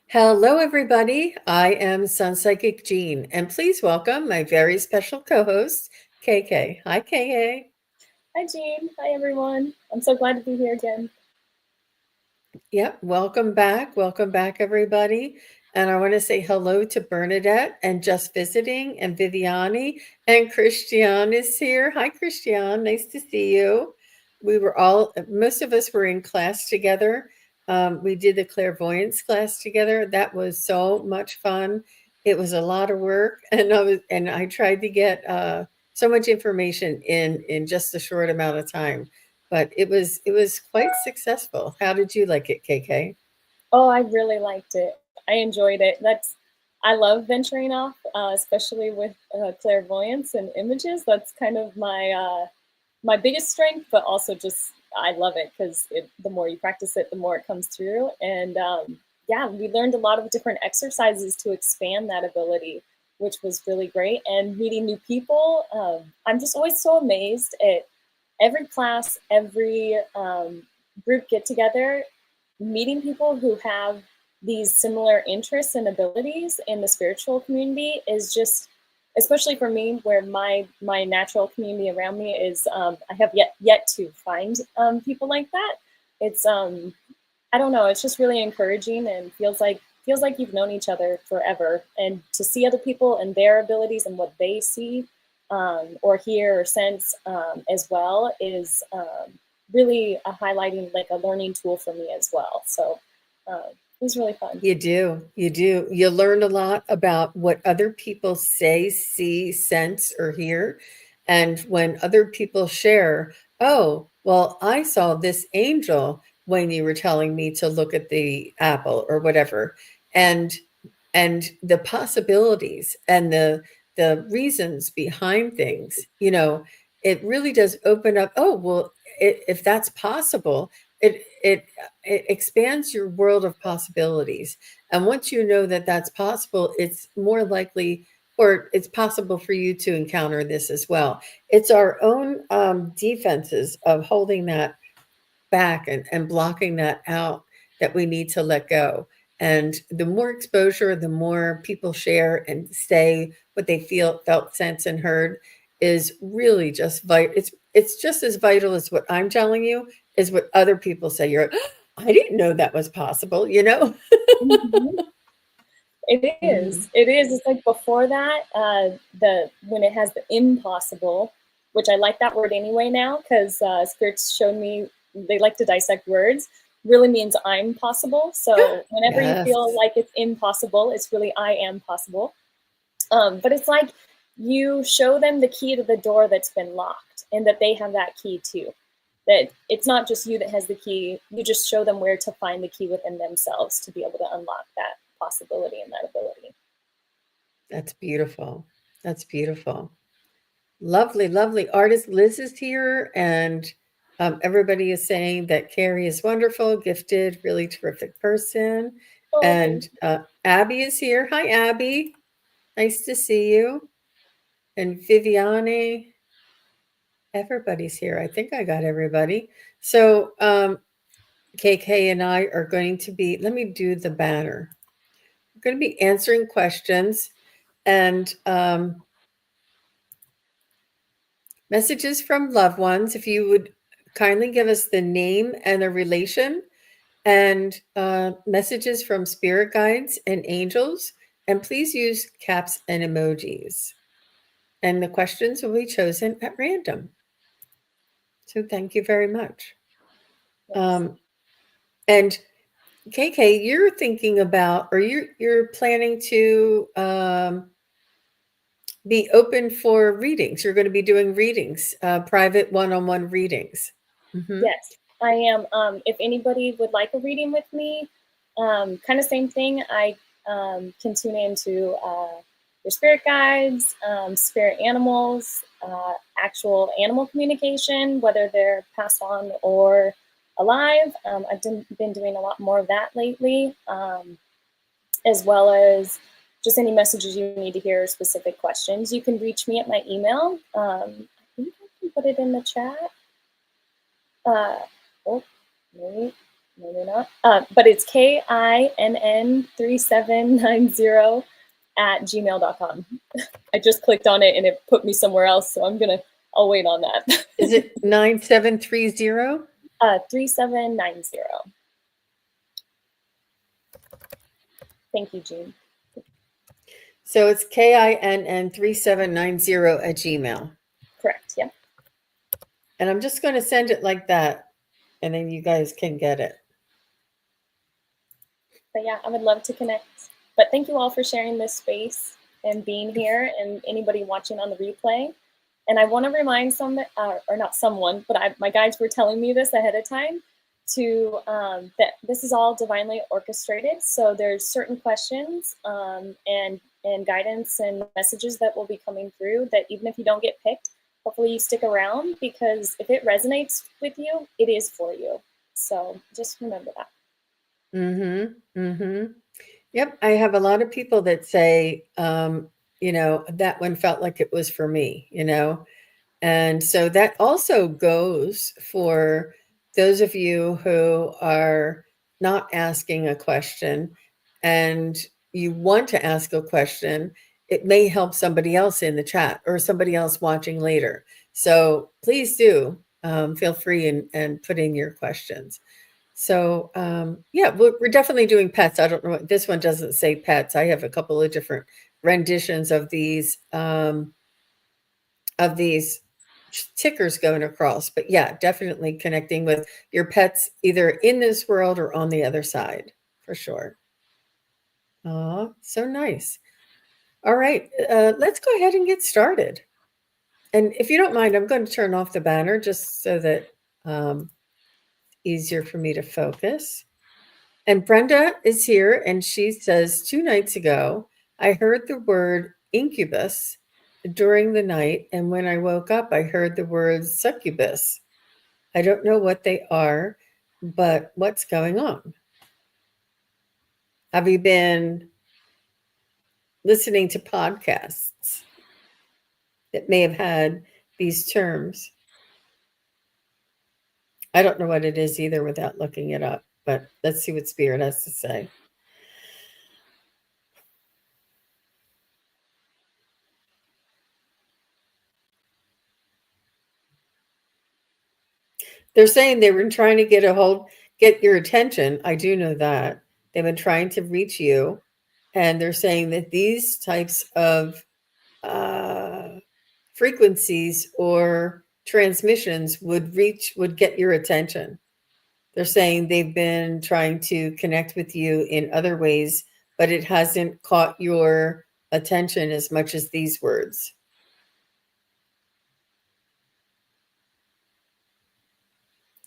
Hello, everybody. I am SunPsychic Jean, and please welcome my very special co-host, KK. Hi, KK. Hi, Jean. Hi, everyone. I'm so glad to be here again. Yep, welcome back. Welcome back, everybody. And I want to say hello to Bernadette and Just Visiting and Viviani and Christiane is here. Hi, Christiane. Nice to see you. Most of us were in class together. We did the clairvoyance class together. That was so much fun. It was a lot of work, and I tried to get so much information in just a short amount of time, but it was quite successful. How did you like it, KK? Oh, I really liked it. I enjoyed it. I love venturing off, especially with clairvoyance and images. That's kind of my biggest strength, but also just I love it because the more you practice it, the more it comes through. And yeah, we learned a lot of different exercises to expand that ability, which was really great. And meeting new people, I'm just always so amazed at every class, every group get together, meeting people who have these similar interests and abilities in the spiritual community is just, especially for me, where my natural community around me is, I have yet to find people like that. It's I don't know, it's just really encouraging and feels like you've known each other forever, and to see other people and their abilities and what they see or hear or sense as well is really a highlighting, like a learning tool for me as well. So it was really fun. You do. You do. You learn a lot about what other people say, see, sense, or hear. And when other people share, oh, well, I saw this angel when you were telling me to look at the apple or whatever. And the possibilities and the reasons behind things, it really does open up. Oh, well, if that's possible, it expands your world of possibilities. And once you know that that's possible, it's more likely, or it's possible for you to encounter this as well. It's our own defenses of holding that back and blocking that out that we need to let go. And the more exposure, the more people share and say what they felt, sense, and heard is really just vital. It's just as vital as what I'm telling you is what other people say. You're, I didn't know that was possible. Mhm. It is. Mhm. It is. It's like before that, the when it has the impossible, which I like that word anyway now because spirits showed me they like to dissect words. Really means I'm possible. So whenever you feel Yes. like it's impossible, it's really I am possible. But it's like you show them the key to the door that's been locked, and that they have that key too. That it's not just you that has the key. You just show them where to find the key within themselves to be able to unlock that possibility and that ability. That's beautiful. That's beautiful. Lovely, lovely. Artist Liz is here, and everybody is saying that Carrie is wonderful, gifted, really terrific person. Oh, thank And Abby is here. Hi, Abby. Nice to see you. And Viviane, everybody's here. I think I got everybody. So KK and I are going to be, let me do the banner. We're going to be answering questions and messages from loved ones. If you would kindly give us the name and the relation, and messages from spirit guides and angels. And please use caps and emojis. And the questions will be chosen at random. So thank you very much. you. Yes. Um, and KK, you're thinking about, or you're planning to be open for readings. You're going to be doing readings, private one-on-one readings. Hmm. Yes, I am. If anybody would like a reading with me, kind of same thing. I can tune into your spirit guides, spirit animals, actual animal communication, whether they're passed on or alive. I've been doing a lot more of that lately, as well as just any messages you need to hear, specific questions. You can reach me at my email. I think I can put it in the chat. Uh, oh, wait. maybe not. But it's KINN3790 at gmail.com. I just clicked on it and it put me somewhere else, so I'll wait on that. Is it 9730? 3790. Thank you, Jean. So it's KINN3790 at Gmail. Correct. Yep. And I'm just going to send it like that, and then you guys can get it. But yeah, I would love to connect. But thank you all for sharing this space and being here, and anybody watching on the replay. And I want to remind or not someone, but my guides were telling me this ahead of time, that this is all divinely orchestrated. So there's certain questions and guidance and messages that will be coming through that even if you don't get picked, hopefully you stick around, because if it resonates with you, it is for you. So just remember that. Yep. I have a lot of people that say, that one felt like it was for me, And so that also goes for those of you who are not asking a question and you want to ask a question. It may help somebody else in the chat or somebody else watching later. So please do feel free and put in your questions. So yeah, we're definitely doing pets. I don't know what this one doesn't say pets. I have a couple of different renditions of these tickers going across, but yeah, definitely connecting with your pets either in this world or on the other side, for sure. Oh, so nice. All right, let's go ahead and get started. And if you don't mind, I'm going to turn off the banner just so that easier for me to focus. And Brenda is here, and she says 2 nights ago, I heard the word incubus during the night, and when I woke up, I heard the word succubus. I don't know what they are, but what's going on? Have you been listening to podcasts that may have had these terms? I don't know what it is either without looking it up, but let's see what Spirit has to say. They're saying they were trying to get your attention. I do know that. They've been trying to reach you, and they're saying that these types of frequencies or transmissions would get your attention. They're saying they've been trying to connect with you in other ways, but it hasn't caught your attention as much as these words.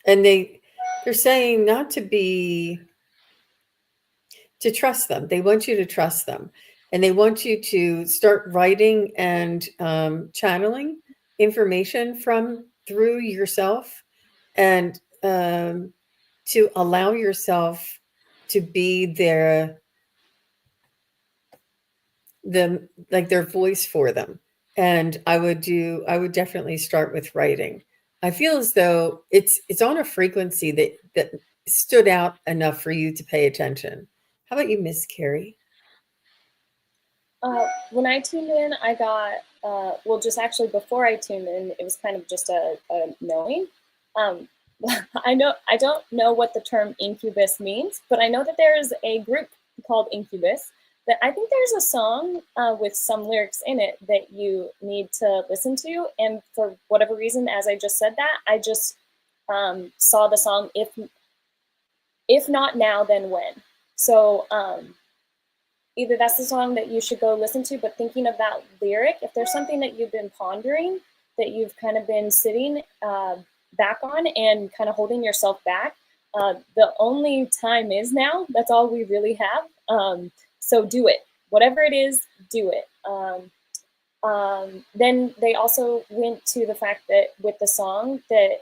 And they're saying not to trust them. They want you to trust them. And they want you to start writing and channeling information through yourself, and to allow yourself to be their voice for them. And I would definitely start with writing. I feel as though it's on a frequency that stood out enough for you to pay attention. How about you, Miss Carrie? When I tuned in, I got, just actually before I tuned in, it was kind of just a knowing. I don't know what the term incubus means, but I know that there is a group called Incubus that I think there's a song with some lyrics in it that you need to listen to. And for whatever reason, as I just said that, I just saw the song, If Not Now, Then When. So either that's the song that you should go listen to, but thinking of that lyric, if there's something that you've been pondering, that you've kind of been sitting back on and kind of holding yourself back, the only time is now. That's all we really have. So do it. Whatever it is, do it. Then they also went to the fact that with the song that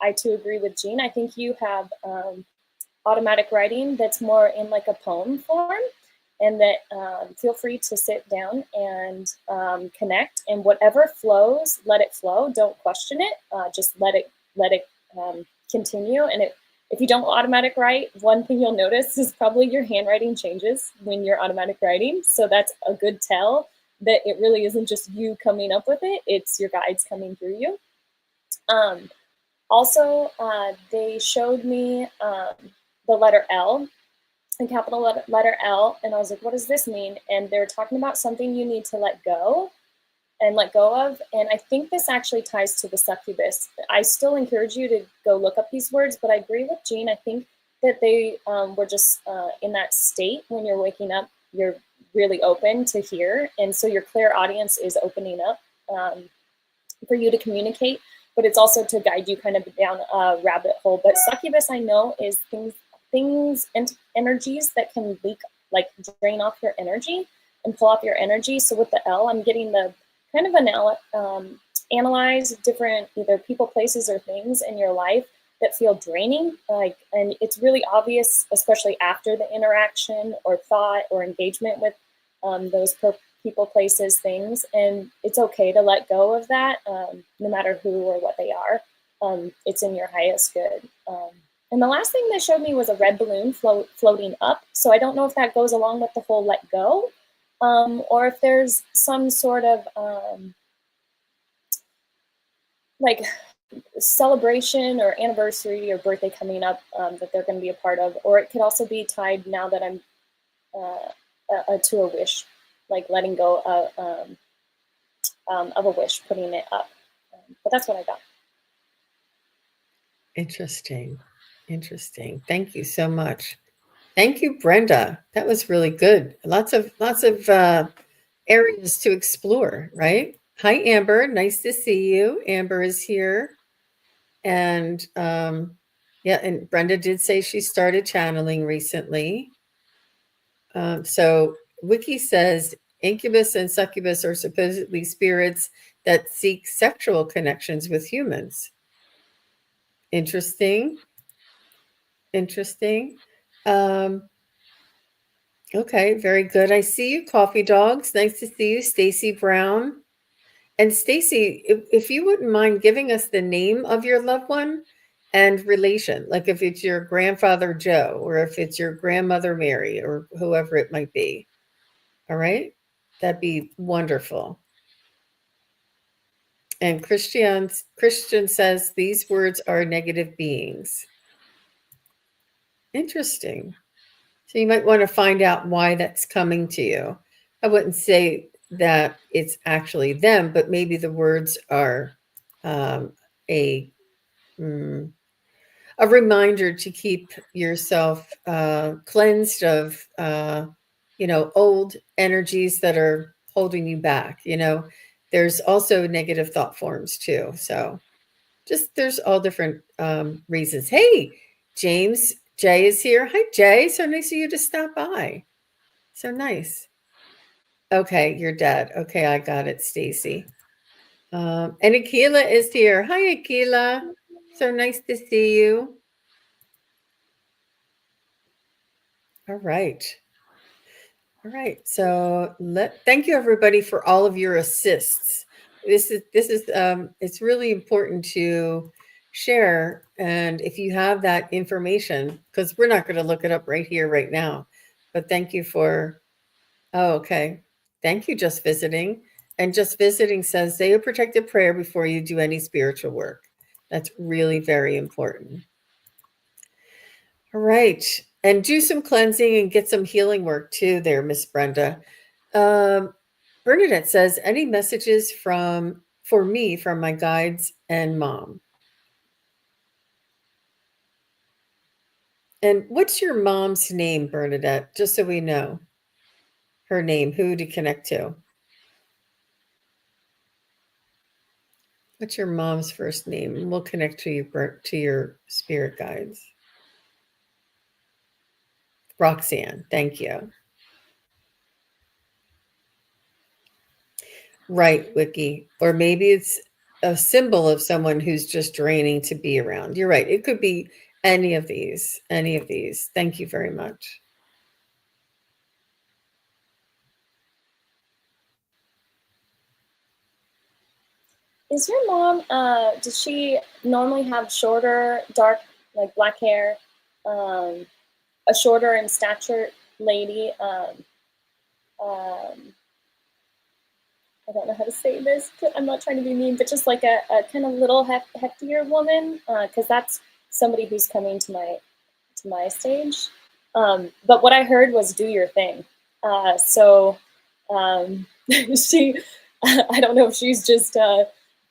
I too agree with Jean. I think you have automatic writing that's more in like a poem form, and that feel free to sit down and connect, and whatever flows, let it flow. Don't question it. Just let it continue, and If you don't automatic write, one thing you'll notice is probably your handwriting changes when you're automatic writing. So that's a good tell that it really isn't just you coming up with it, it's your guides coming through you. Also, they showed me the letter L, the capital letter L, and I was like, what does this mean? And they're talking about something you need to let go and let go of. And I think this actually ties to the succubus. I still encourage you to go look up these words, but I agree with Jean. I think that they were just in that state when you're waking up, you're really open to hear. And so your clairaudience is opening up for you to communicate, but it's also to guide you kind of down a rabbit hole. But succubus, I know, is things and energies that can leak, like drain off your energy and pull off your energy. So with the L, I'm getting the kind of analyze different either people, places, or things in your life that feel draining. And it's really obvious, especially after the interaction or thought or engagement with those people, places, things. And it's okay to let go of that, no matter who or what they are. It's in your highest good. And the last thing they showed me was a red balloon floating up. So I don't know if that goes along with the whole let go, or if there's some sort of like celebration or anniversary or birthday coming up that they're going to be a part of. Or it could also be tied, now that I'm to a wish, like letting go of a wish, putting it up. But that's what I got. Interesting. Interesting. Thank you so much. Thank you, Brenda. That was really good. Lots of areas to explore, right? Hi, Amber. Nice to see you. Amber is here. And yeah, and Brenda did say she started channeling recently. So Wiki says incubus and succubus are supposedly spirits that seek sexual connections with humans. Interesting. Interesting. Um, okay, very good. I see you, Coffee Dogs. Nice to see you, Stacy Brown. And Stacy, if you wouldn't mind giving us the name of your loved one and relation, like if it's your grandfather Joe or if it's your grandmother Mary or whoever it might be. All right? That'd be wonderful. And Christian says these words are negative beings. Interesting. So you might want to find out why that's coming to you. I wouldn't say that it's actually them, but maybe the words are a a reminder to keep yourself cleansed of old energies that are holding you back. There's also negative thought forms too. So just there's all different reasons. Hey, James Jay is here. Hi, Jay. So nice of you to stop by. So nice. Okay, you're dead. Okay, I got it, Stacy. And Akila is here. Hi, Akila. So nice to see you. All right. All right. So thank you everybody for all of your assists. This is it's really important to share. And if you have that information, because we're not going to look it up right here, right now. But thank you for okay. Thank you, Just Visiting. And Just Visiting says say a protective prayer before you do any spiritual work. That's really very important. All right. And do some cleansing and get some healing work too there, Miss Brenda. Bernadette says, any messages for me from my guides and mom? And what's your mom's name, Bernadette? Just so we know her name, who to connect to. What's your mom's first name? And we'll connect to your spirit guides. Roxanne, thank you. Right, Wiki. Or maybe it's a symbol of someone who's just draining to be around. You're right. It could be any of these. Any of these. Thank you very much. Is your mom, does she normally have shorter, dark like black hair, um, a shorter in stature lady. Um, I don't know how to say this. I'm not trying to be mean, but just like a kind of little heftier woman, because that's somebody who's coming to my stage. But what I heard was "do your thing." So she, I don't know if she's just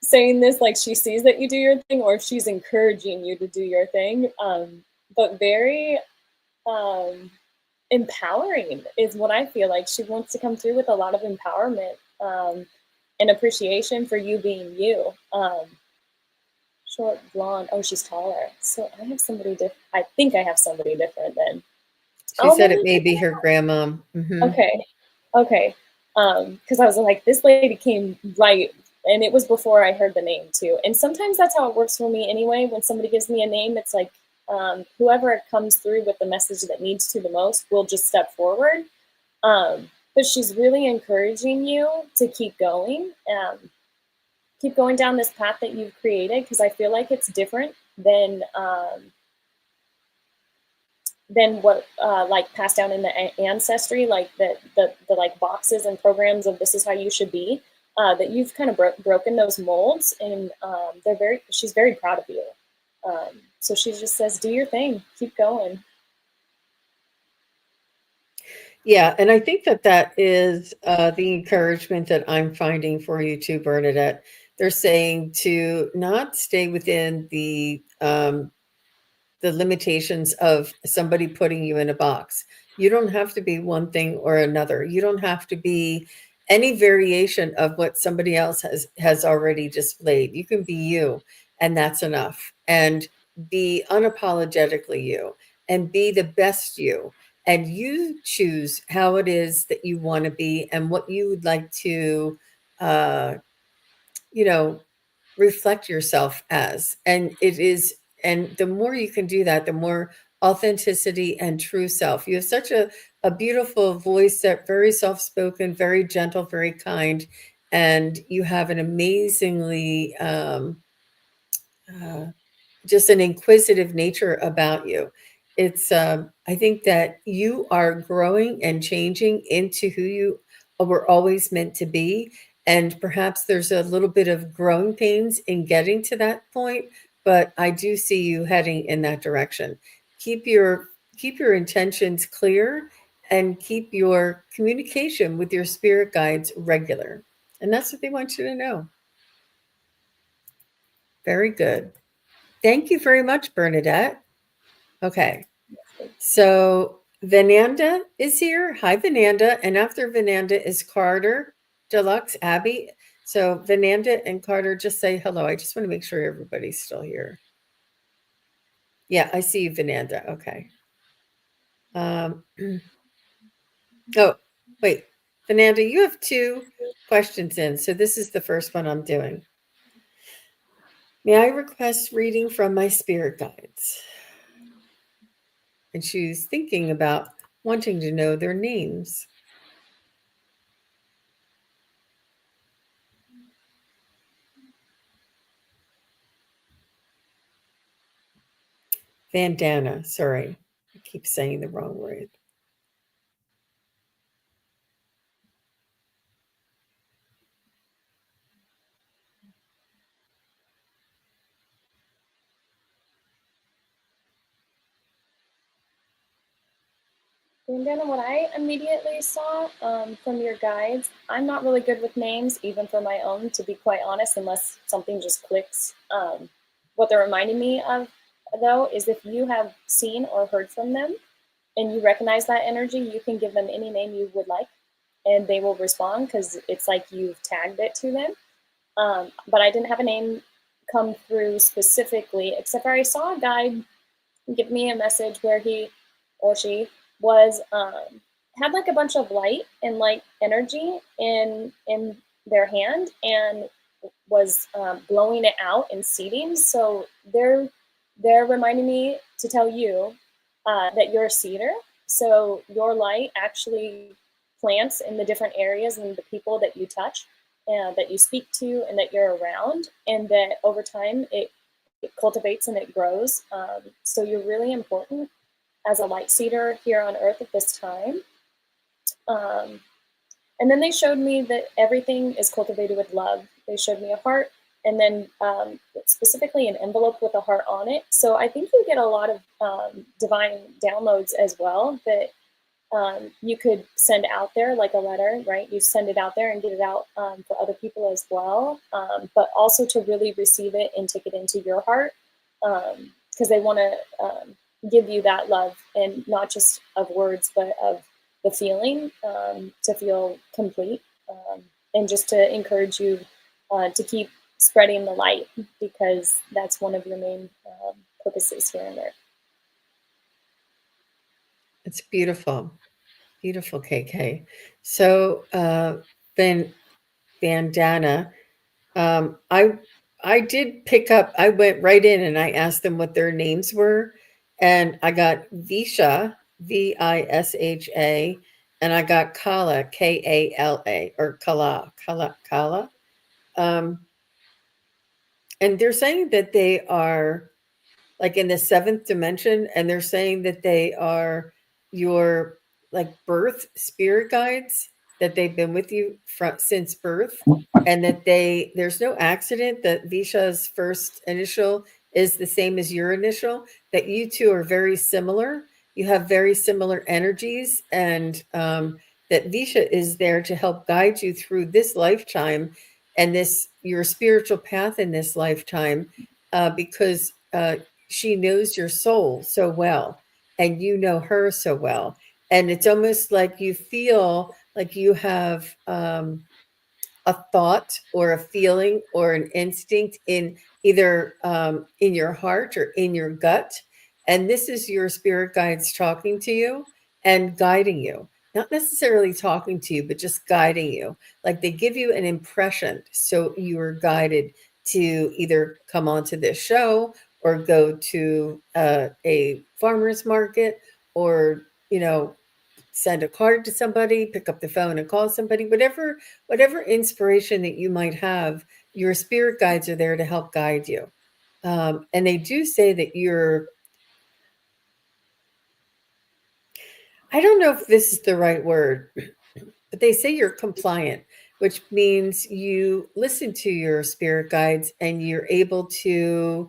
saying this like she sees that you do your thing, or if she's encouraging you to do your thing. But very um, empowering is what I feel like. She wants to come through with a lot of empowerment and appreciation for you being you. Short, blonde. Oh, she's taller. So I have somebody different. I think I have somebody different then. She Oh, said maybe it may it's be her grandma. okay. Okay. Because I was like, this lady came right, and it was before I heard the name too. And sometimes that's how it works for me anyway. When somebody gives me a name, it's like whoever comes through with the message that needs to the most will just step forward. But she's really encouraging you to keep going down this path that you've created, because I feel like it's different than what like passed down in the ancestry, like the like boxes and programs of this is how you should be. That you've kind of broken those molds, and she's very proud of you. So she just says, "Do your thing, keep going." Yeah, and I think that that is the encouragement that I'm finding for you too, Bernadette. They're saying to not stay within the limitations of somebody putting you in a box. You don't have to be one thing or another. You don't have to be any variation of what somebody else has already displayed. You can be you, and that's enough. And be unapologetically you, and be the best you. And you choose how it is that you want to be and what you would like to, uh, you know, reflect yourself as. And it is, and the more you can do that, the more authenticity and true self. You have such a beautiful voice, that very soft-spoken, very gentle, very kind, and you have an amazingly uh, just an inquisitive nature about you. It's I think that you are growing and changing into who you were always meant to be, and perhaps there's a little bit of growing pains in getting to that point, but I do see you heading in that direction. Keep your keep your intentions clear, and keep your communication with your spirit guides regular. And that's what they want you to know. Very good. Thank you very much, Bernadette. Okay. So Vananda is here. Hi, Vananda. And after Vananda is Carter, Deluxe, Abby. So Vananda and Carter, just say hello. I just want to make sure everybody's still here. Yeah, I see you, Vananda. Okay. Um, oh, wait. Vananda, you have two questions in. So this is the first one I'm doing. May I request reading from my spirit guides? And she's thinking about wanting to know their names. Vandana, sorry. I keep saying the wrong word. And then what I immediately saw from your guides, I'm not really good with names, even for my own, to be quite honest, unless something just clicks. What they're reminding me of, though, is if you have seen or heard from them and you recognize that energy, you can give them any name you would like, and they will respond because it's like you've tagged it to them. But I didn't have a name come through specifically, except for I saw a guide give me a message where he or she was had like a bunch of light and like energy in their hand, and was blowing it out and seeding. So they're reminding me to tell you that you're a seeder. So your light actually plants in the different areas and the people that you touch and that you speak to and that you're around, and that over time cultivates and it grows. So you're really important as a light seeder here on Earth at this time. Um, and then they showed me that everything is cultivated with love. They showed me a heart, and then specifically an envelope with a heart on it. So I think you get a lot of divine downloads as well that you could send out there like a letter, right? You send it out there and get it out for other people as well, but also to really receive it and take it into your heart, because they want to give you that love, and not just of words, but of the feeling, to feel complete, and just to encourage you to keep spreading the light, because that's one of your main purposes here on Earth. It's beautiful. Beautiful, KK. So, Van Vandana, I did pick up. I went right in and I asked them what their names were, and I got Visha, Visha, and I got Kala, Kala, or Kala. Um, and they're saying that they are like in the seventh dimension, and they're saying that they are your like birth spirit guides, that they've been with you from since birth, and that there's no accident that Visha's first initial is the same as your initial, that you two are very similar, you have very similar energies, and that Visha is there to help guide you through this lifetime and this your spiritual path in this lifetime, because she knows your soul so well, and you know her so well, and it's almost like you feel like you have a thought or a feeling or an instinct in either in your heart or in your gut, and this is your spirit guides talking to you and guiding you, not necessarily talking to you but just guiding you, like they give you an impression, so you are guided to either come onto this show or go to a farmer's market, or send a card to somebody, pick up the phone and call somebody, whatever inspiration that you might have, your spirit guides are there to help guide you. And they do say that I don't know if this is the right word, but they say you're compliant, which means you listen to your spirit guides and you're able to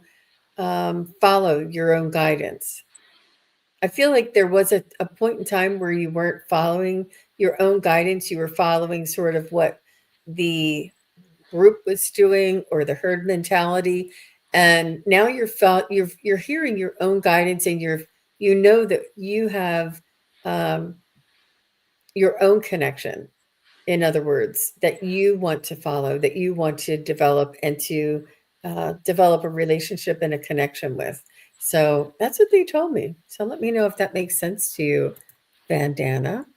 follow your own guidance. I feel like there was a point in time where you weren't following your own guidance. You were following sort of what the group was doing or the herd mentality. And now you're hearing your own guidance, and you know that you have um, your own connection. In other words, that you want to follow, that you want to develop, and to develop a relationship and a connection with. So that's what they told me. So let me know if that makes sense to you, Bandana.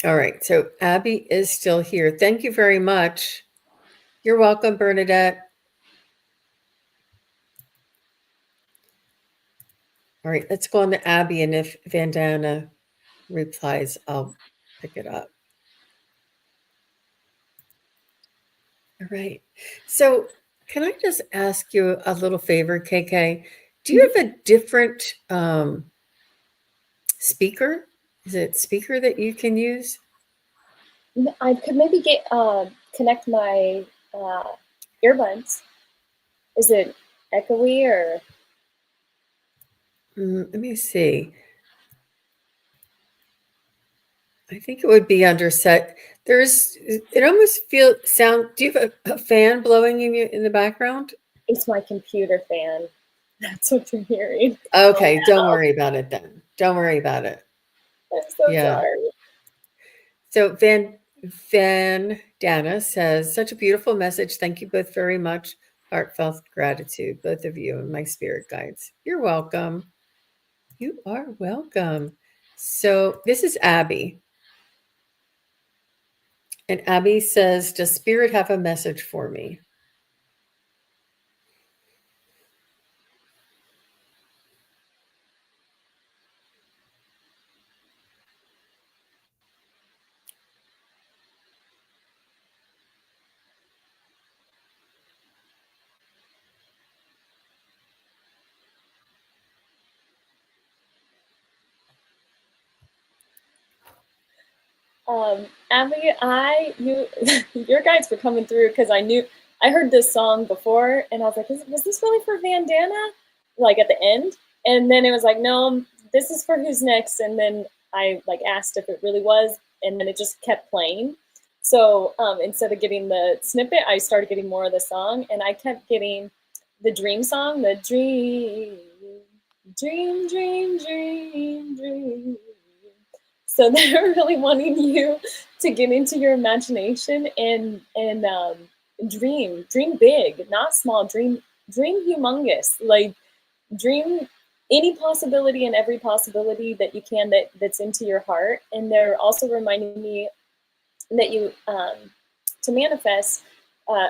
All right. So Abby is still here. Thank you very much. You're welcome, Bernadette. All right. Let's go on to Abby. And if Vandana replies, I'll pick it up. All right. So, can I just ask you a little favor, KK? Do you have a different speaker? Is it speaker that you can use? I could maybe get connect my earbuds. Is it echoey or? Let me see. I think it would be under set. It almost feel sound. Do you have a fan blowing in the background? It's my computer fan. That's what you're hearing. Okay, don't worry about it then. Don't worry about it. I'm so Yeah. sorry. So Van Dana says, such a beautiful message. Thank you both very much. Heartfelt gratitude, both of you and my spirit guides. You're welcome. You are welcome. So this is Abby. And Abby says, does spirit have a message for me? Abby, your guides were coming through because I heard this song before, and I was like, was this really for Vandana? Like at the end, and then it was like, no, this is for Who's Next, and then I like asked if it really was, and then it just kept playing. So instead of getting the snippet, I started getting more of the song, and I kept getting the dream song, the dream, dream, dream, dream, dream. So they're really wanting you to get into your imagination and dream big, not small. Dream humongous. Like dream any possibility and every possibility that you can that's into your heart. And they're also reminding me that you to manifest a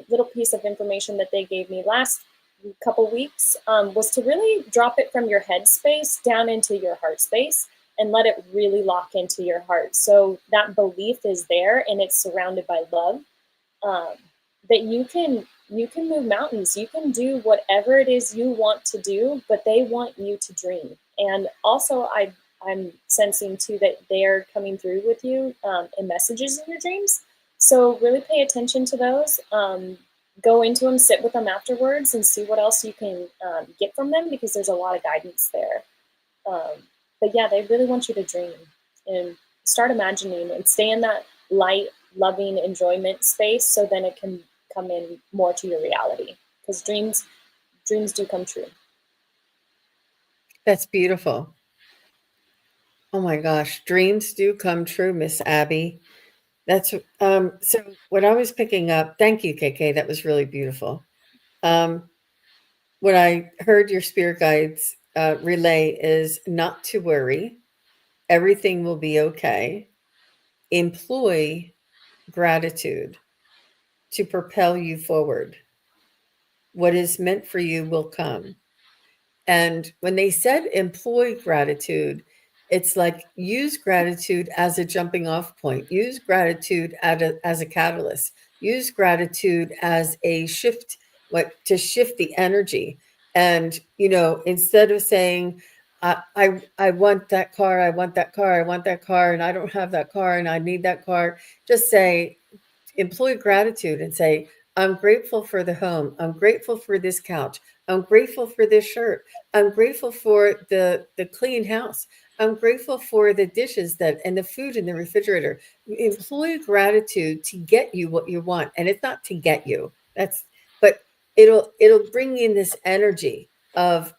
little piece of information that they gave me last couple weeks was to really drop it from your head space down into your heart space and let it really lock into your heart. So that belief is there and it's surrounded by love. Um, that you can move mountains, you can do whatever it is you want to do, but they want you to dream. And also, I'm sensing too that they're coming through with you in messages in your dreams. So really pay attention to those. Go into them, sit with them afterwards, and see what else you can get from them because there's a lot of guidance there. Um, but yeah, they really want you to dream and start imagining and stay in that light, loving enjoyment space so then it can come in more to your reality because dreams do come true. That's beautiful. Oh my gosh, dreams do come true, Miss Abby. That's so what I was picking up, thank you, KK, that was really beautiful. Um, what I heard your spirit guides relay is not to worry, everything will be okay. Employ gratitude to propel you forward. What is meant for you will come. And when they said employ gratitude, it's like use gratitude as a jumping off point, use gratitude as a catalyst, use gratitude as a shift, what to shift the energy. And, instead of saying, I want that car, I want that car, I want that car, and I don't have that car, and I need that car, just say, employ gratitude and say, I'm grateful for the home. I'm grateful for this couch. I'm grateful for this shirt. I'm grateful for the clean house. I'm grateful for the dishes that and the food in the refrigerator. Employ gratitude to get you what you want. And it's not to get you. But it'll bring in this energy of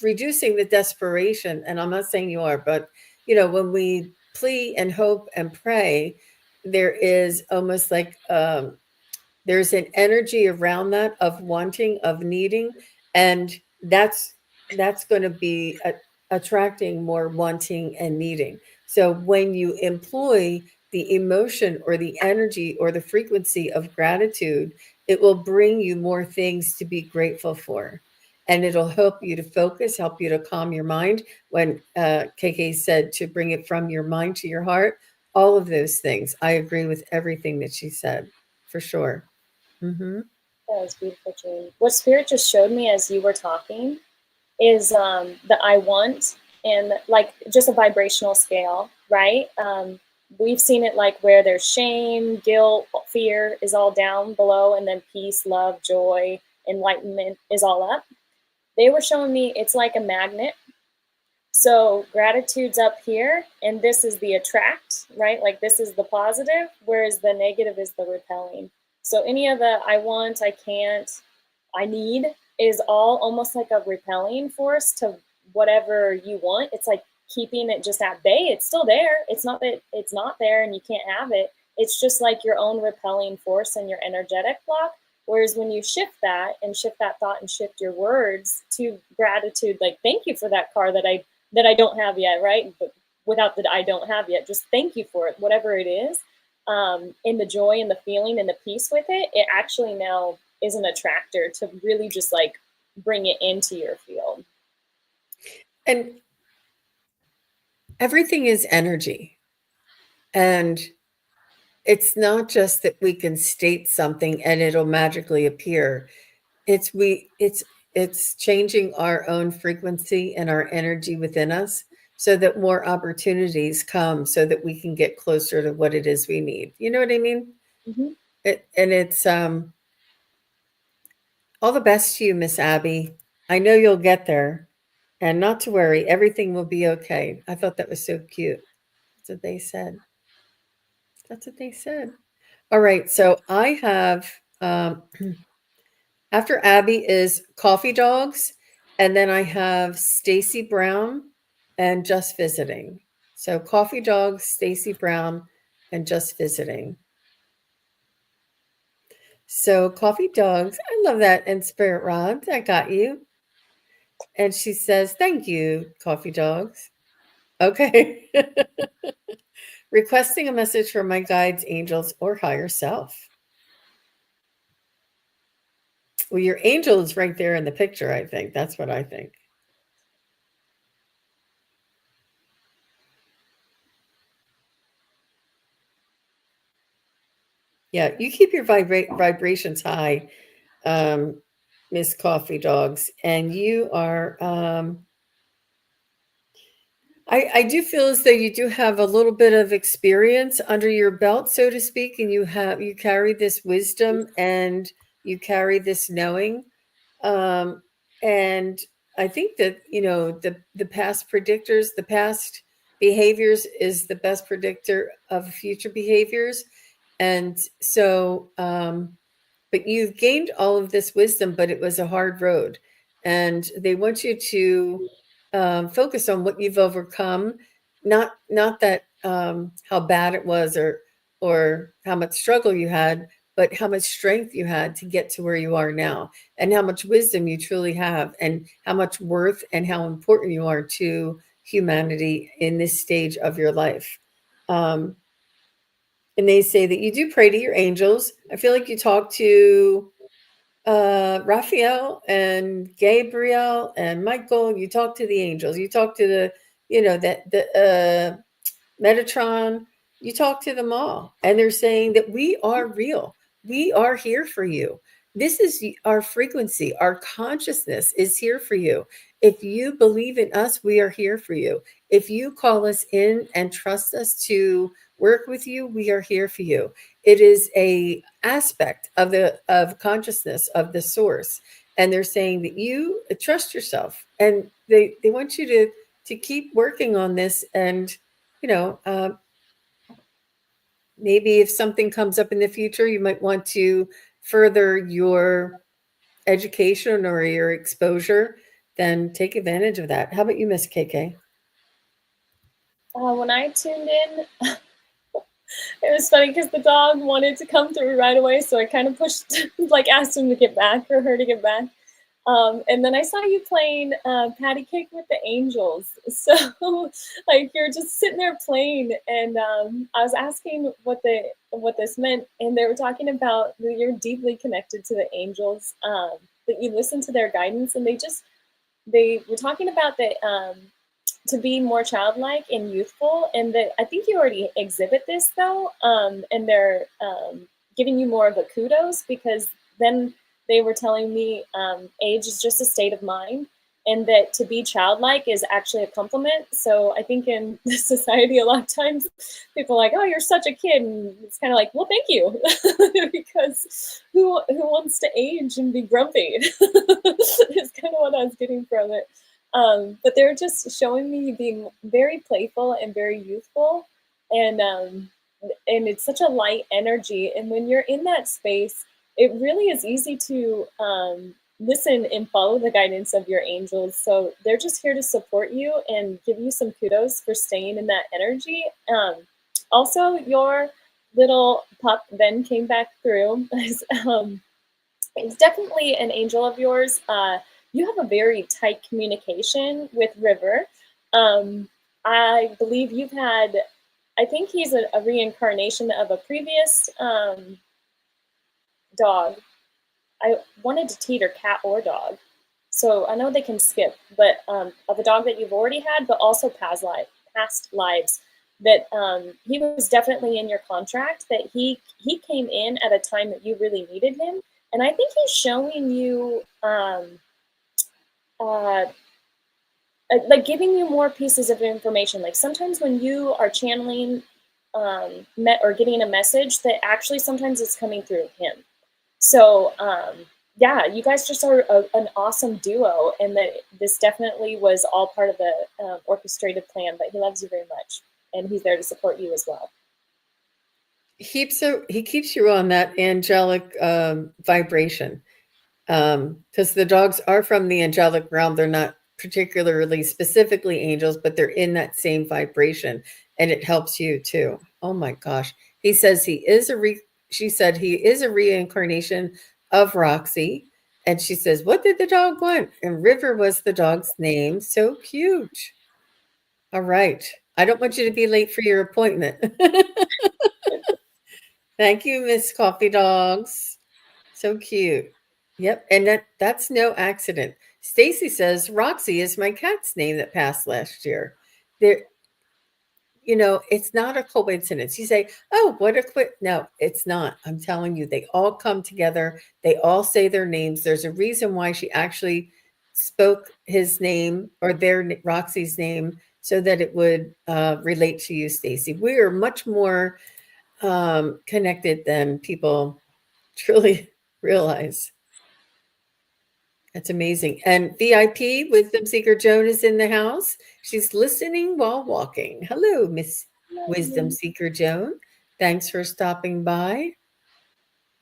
reducing the desperation. And I'm not saying you are, but when we plead and hope and pray, there is almost like there's an energy around that of wanting, of needing, and that's going to be attracting more wanting and needing. So when you employ the emotion or the energy or the frequency of gratitude, it will bring you more things to be grateful for. And it'll help you to focus, help you to calm your mind. When KK said to bring it from your mind to your heart, all of those things. I agree with everything that she said, for sure. Mhm. That was beautiful, dream. What spirit just showed me as you were talking is the I want and like just a vibrational scale, right? We've seen it like where there's shame, guilt, fear is all down below, and then peace, love, joy, enlightenment is all up. They were showing me it's like a magnet. So gratitude's up here, and this is the attract, right? Like this is the positive, whereas the negative is the repelling. So any of the I want, I can't, I need is all almost like a repelling force to whatever you want. It's like keeping it just at bay. It's still there. It's not that it's not there and you can't have it. It's just like your own repelling force and your energetic block. Whereas when you shift that and shift that thought and shift your words to gratitude, like thank you for that car that I don't have yet, right? But without the I don't have yet, just thank you for it, whatever it is. In the joy and the feeling and the peace with it, it actually now is an attractor to really just like bring it into your field. And everything is energy. And it's not just that we can state something and it'll magically appear. It's we it's changing our own frequency and our energy within us so that more opportunities come so that we can get closer to what it is we need. You know what I mean? Hmm. And it's all the best to you, Miss Abby. I know you'll get there. And not to worry, everything will be okay. I thought that was so cute. That's what they said. That's what they said. All right, so I have after Abby is Coffee Dogs, and then I have Stacy Brown and Just Visiting. So Coffee Dogs, Stacy Brown, and Just Visiting. So Coffee Dogs, I love that. And Spirit Rods, I got you. And she says, "Thank you, Coffee Dogs." Okay. Requesting a message from my guides, angels, or higher self. Well, your angel is right there in the picture, I think. That's what I think. Yeah, you keep your vibrations high, um, Miss Coffee Dogs, and you are. I do feel as though you do have a little bit of experience under your belt, so to speak, and you carry this wisdom and you carry this knowing. Um, and I think that the past predictors, the past behaviors is the best predictor of future behaviors, and so but you've gained all of this wisdom, but it was a hard road, and they want you to focus on what you've overcome, not that how bad it was or how much struggle you had, but how much strength you had to get to where you are now, and how much wisdom you truly have, and how much worth and how important you are to humanity in this stage of your life. Um, and they say that you do pray to your angels. I feel like you talk to Raphael and Gabriel and Michael. You talk to the angels. You talk to the Metatron, you talk to them all, and they're saying that we are real. We are here for you. This is our frequency. Our consciousness is here for you. If you believe in us, we are here for you. If you call us in and trust us to work with you, we are here for you. It is a aspect of the of consciousness of the source, and they're saying that you trust yourself, and they want you to keep working on this, and you know, maybe if something comes up in the future, you might want to further your education or your exposure, then take advantage of that. How about you, Miss KK? When I tuned in, it was funny because the dog wanted to come through right away, so I kind of pushed, like asked him to get back or her to get back. And then I saw you playing patty cake with the angels. So like you're just sitting there playing, and I was asking what this meant, and they were talking about that you're deeply connected to the angels, that you listen to their guidance, and they were talking about that to be more childlike and youthful, and that I think you already exhibit this though, and they're giving you more of a kudos because then they were telling me age is just a state of mind, and that to be childlike is actually a compliment. So I think in this society, a lot of times people are like, "Oh, you're such a kid," and it's kind of like, "Well, thank you," because who wants to age and be grumpy? It's kind of what I was getting from it. But they're just showing me being very playful and very youthful, and it's such a light energy. And when you're in that space, it really is easy to listen and follow the guidance of your angels. So they're just here to support you and give you some kudos for staying in that energy. Also, your little pup then came back through. It's definitely an angel of yours. You have a very tight communication with River. I believe you've had, I think he's a reincarnation of a previous dog. I wanted to teeter cat or dog. So I know they can skip, but of a dog that you've already had, but also past lives. That he was definitely in your contract. That he came in at a time that you really needed him, and I think he's showing you uh, like giving you more pieces of information. Like sometimes when you are channeling or getting a message, that actually sometimes it's coming through him. So yeah, you guys just are an awesome duo, and that this definitely was all part of the orchestrated plan. But he loves you very much, and he's there to support you as well. He keeps you on that angelic vibration, because the dogs are from the angelic realm. They're not particularly specifically angels, but they're in that same vibration, and it helps you too. Oh my gosh. He says he is she said he is a reincarnation of Roxy. And she says, what did the dog want? And River was the dog's name. So cute. All right. I don't want you to be late for your appointment. Thank you, Miss Coffee Dogs. So cute. Yep, and that's no accident. Stacy says Roxy is my cat's name that passed last year. There, it's not a coincidence. You say, "Oh, what a quick." No, it's not. I'm telling you, they all come together. They all say their names. There's a reason why she actually spoke his name or Roxy's name so that it would relate to you, Stacy. We are much more connected than people truly realize. That's amazing. And VIP Wisdom Seeker Joan is in the house. She's listening while walking. Hello, Miss Wisdom Seeker Joan. Thanks for stopping by.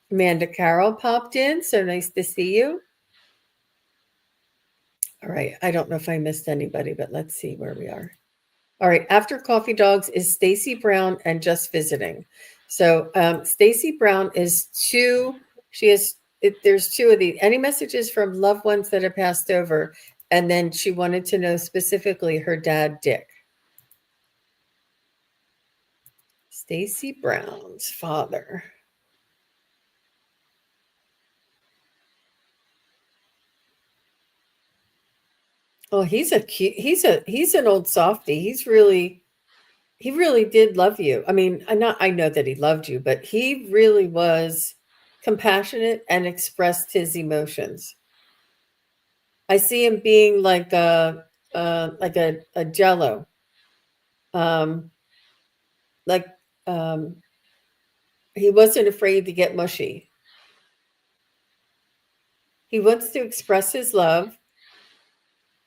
Amanda Carroll popped in. So nice to see you. All right. I don't know if I missed anybody, but let's see where we are. All right. After Coffee Dogs is Stacy Brown and Just Visiting. So Stacy Brown is there's two of these. Any messages from loved ones that have passed over? And then she wanted to know specifically her dad, Dick. Stacy Brown's father. Oh, he's an old softy. He really did love you. I mean, I know that he loved you, but he really was compassionate and expressed his emotions. I see him being like a jello. Um, like he wasn't afraid to get mushy. He wants to express his love.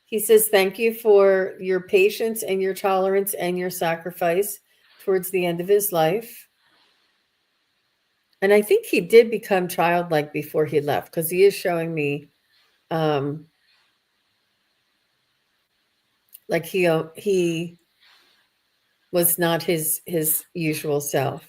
He says, thank you for your patience and your tolerance and your sacrifice towards the end of his life. And I think he did become childlike before he left, because he is showing me like he was not his usual self.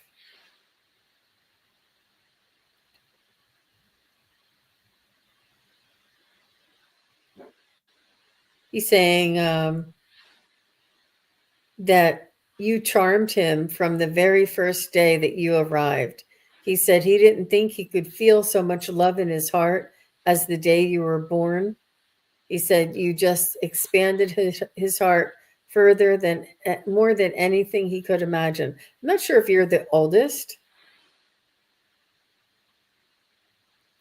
He's saying that you charmed him from the very first day that you arrived. He said he didn't think he could feel so much love in his heart as the day you were born. He said you just expanded his heart further than more than anything he could imagine. I'm not sure if you're the oldest,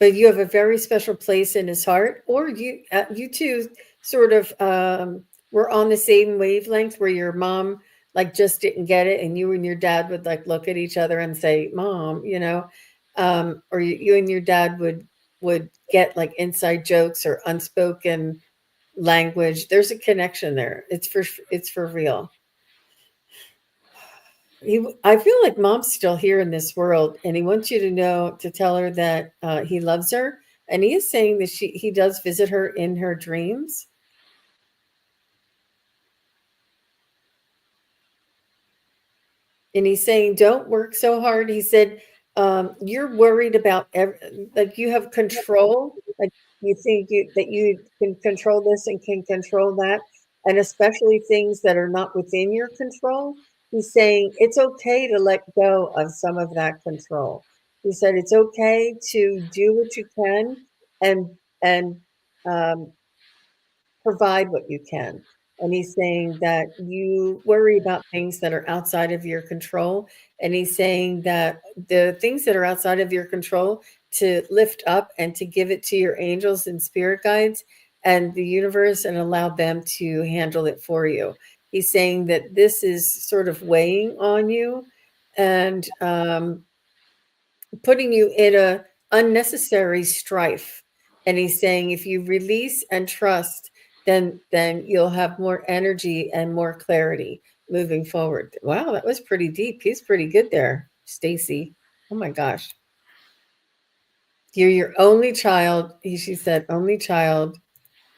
but you have a very special place in his heart, or you two sort of were on the same wavelength where your mom like just didn't get it, and you and your dad would like look at each other and say, "Mom," or you and your dad would get like inside jokes or unspoken language. There's a connection there. It's for real. I feel like mom's still here in this world, and he wants you to know, to tell her that he loves her, and he is saying that he does visit her in her dreams. And he's saying, don't work so hard. He said, you're worried about like you have control, like you think that you can control this and can control that, and especially things that are not within your control. He's saying it's okay to let go of some of that control. He said it's okay to do what you can and and um, provide what you can. And he's saying that you worry about things that are outside of your control. And he's saying that the things that are outside of your control, to lift up and to give it to your angels and spirit guides, and the universe and allow them to handle it for you. He's saying that this is sort of weighing on you and putting you in a unnecessary strife. And he's saying if you release and trust, then you'll have more energy and more clarity moving forward. Wow, that was pretty deep. He's pretty good there, Stacy. Oh my gosh. You're your only child. She said, only child.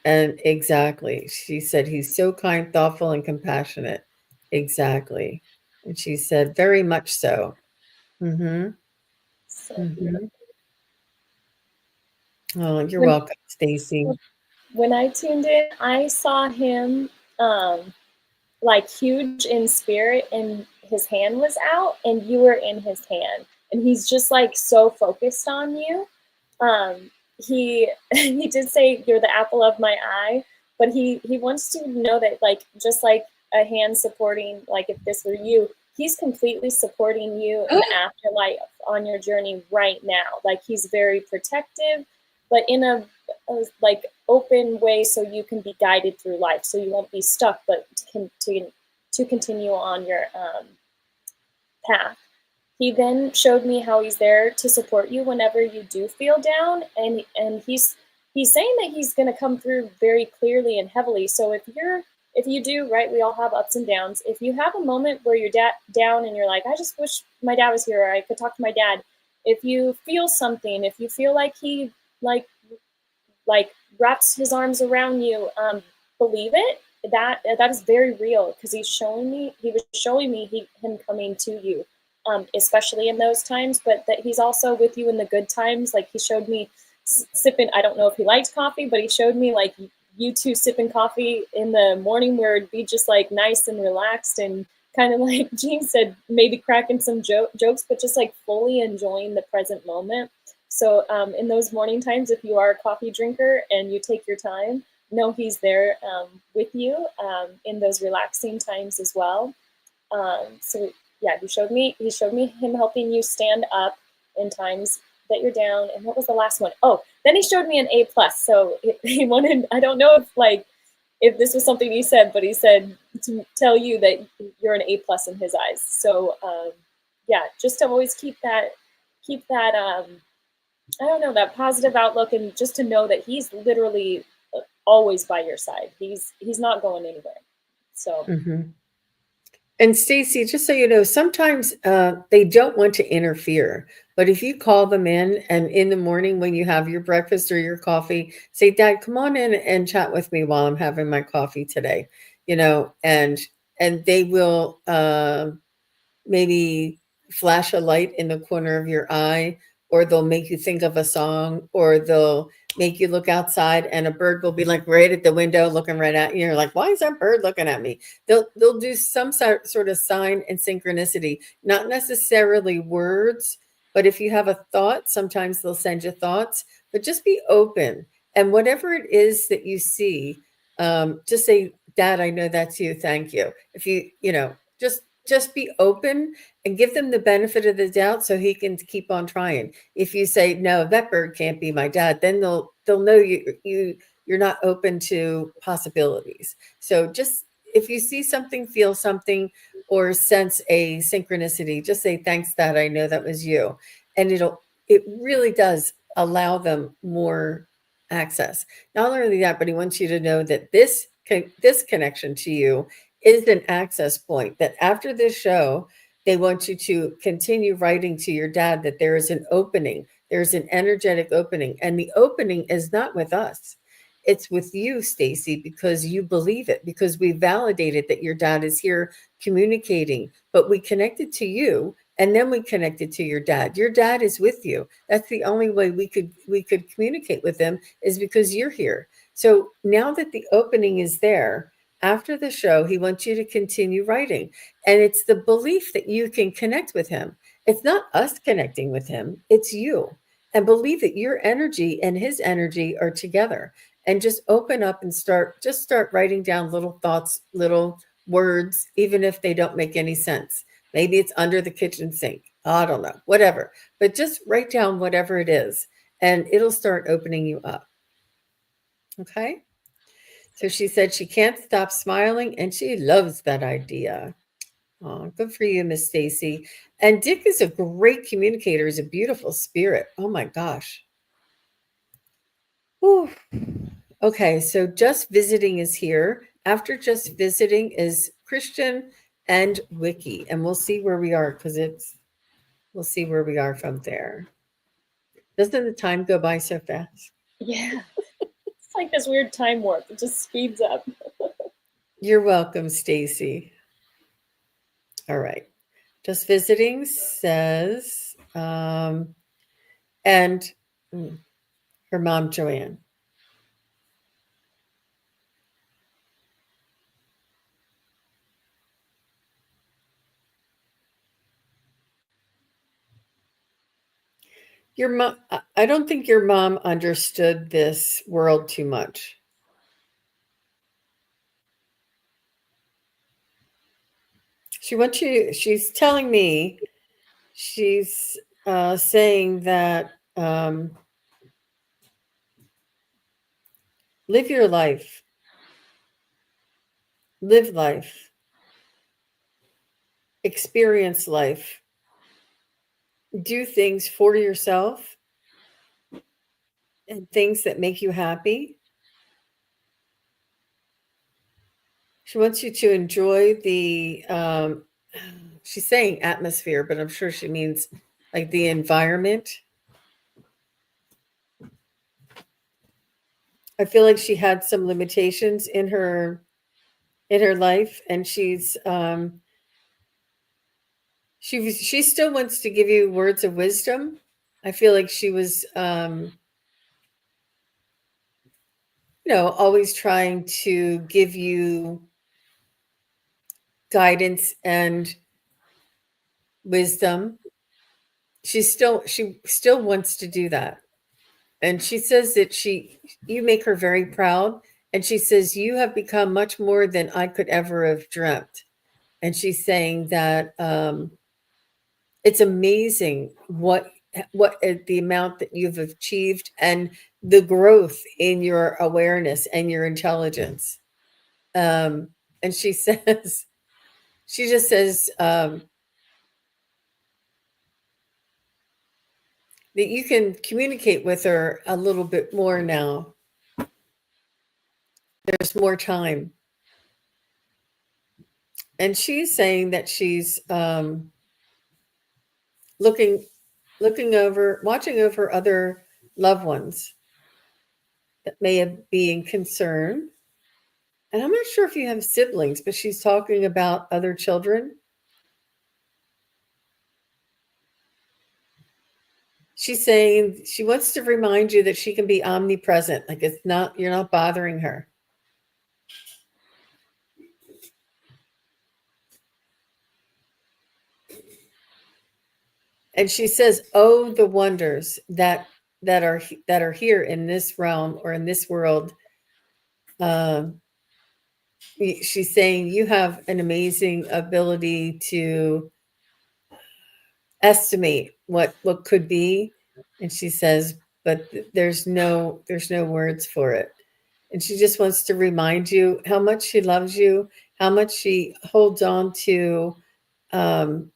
And exactly. She said, he's so kind, thoughtful, and compassionate. Exactly. And she said, very much so. Mm-hmm. So Mm-hmm. beautiful. Oh, you're When welcome, Stacy. when I tuned in, I saw him like huge in spirit, and his hand was out and you were in his hand, and he's just like so focused on you. He he did say you're the apple of my eye, but he wants to know that, like, just like a hand supporting, like if this were you, he's completely supporting you in the afterlife on your journey right now. Like, he's very protective, but in a like open way, so you can be guided through life, so you won't be stuck, but to continue on your path. He then showed me how he's there to support you whenever you do feel down, and he's saying that he's going to come through very clearly and heavily. So if you do, right, we all have ups and downs. If you have a moment where you're down and you're like, I just wish my dad was here, or I could talk to my dad. If you feel something, if you feel like he like like wraps his arms around you, believe it. That is very real, because he was showing me him coming to you, especially in those times, but that he's also with you in the good times. Like, he showed me sipping, I don't know if he liked coffee, but he showed me like you two sipping coffee in the morning, where it'd be just like nice and relaxed, and kind of like Jean said, maybe cracking some jokes, but just like fully enjoying the present moment. So in those morning times, if you are a coffee drinker and you take your time, know he's there with you in those relaxing times as well. So yeah, he showed me him helping you stand up in times that you're down. And what was the last one? Oh, then he showed me an A+. So he wanted, I don't know if this was something he said, but he said to tell you that you're an A+ in his eyes. So yeah, just to always keep that I don't know, that positive outlook, and just to know that he's literally always by your side. He's not going anywhere. So Mm-hmm. And Stacy, just so you know, sometimes they don't want to interfere. But if you call them in, and in the morning when you have your breakfast or your coffee, say, Dad, come on in and chat with me while I'm having my coffee today, and they will maybe flash a light in the corner of your eye, or they'll make you think of a song, or they'll make you look outside and a bird will be like right at the window looking right at you. You're like, why is that bird looking at me? They'll do some sort of sign and synchronicity, not necessarily words, but if you have a thought, sometimes they'll send you thoughts, but just be open. And whatever it is that you see, just say, Dad, I know that's you. Thank you. If just be open and give them the benefit of the doubt so he can keep on trying. If you say, no, that bird can't be my dad, then they'll know you're not open to possibilities. So just, if you see something, feel something, or sense a synchronicity, just say, thanks, Dad, I know that was you. And it really does allow them more access. Not only that, but he wants you to know that this connection to you is an access point, that after this show, they want you to continue writing to your dad that there is an opening, there's an energetic opening, and the opening is not with us. It's with you, Stacy, because you believe it, because we validated that your dad is here communicating, but we connected to you, and then we connected to your dad. Your dad is with you. That's the only way we could communicate with him, is because you're here. So now that the opening is there, after the show, he wants you to continue writing. And it's the belief that you can connect with him. It's not us connecting with him, it's you. And believe that your energy and his energy are together. And just open up and start writing down little thoughts, little words, even if they don't make any sense. Maybe it's under the kitchen sink. I don't know, whatever. But just write down whatever it is, and it'll start opening you up. Okay? So she said she can't stop smiling and she loves that idea. Oh, good for you, Miss Stacy. And Dick is a great communicator. He's a beautiful spirit. Oh my gosh. Whew. Okay, so just visiting is here. After just visiting is Christian and Wiki, and we'll see where we are because we'll see where we are from there. Doesn't the time go by so fast? Yeah, it's like this weird time warp. It just speeds up. You're welcome, Stacy. All right. Just visiting says, and her mom, Joanne. Your mom, I don't think your mom understood this world too much. She's telling me, she's saying that live your life, live life, experience life, do things for yourself and things that make you happy. She wants you to enjoy the, she's saying atmosphere, but I'm sure she means like the environment. I feel like she had some limitations in her life, and she still wants to give you words of wisdom. I feel like she was always trying to give you guidance and wisdom. She still wants to do that. And she says that you make her very proud, and she says you have become much more than I could ever have dreamt. And she's saying that it's amazing what the amount that you've achieved and the growth in your awareness and your intelligence. And she says, she just says that you can communicate with her a little bit more now. There's more time. And she's saying that she's looking over, watching over other loved ones that may be in concern. And I'm not sure if you have siblings, but she's talking about other children. She's saying she wants to remind you that she can be omnipresent. Like you're not bothering her. And she says, "Oh, the wonders that are here in this realm or in this world." Um, she's saying you have an amazing ability to estimate what could be, and she says, but there's no words for it. And she just wants to remind you how much she loves you, how much she holds on to um,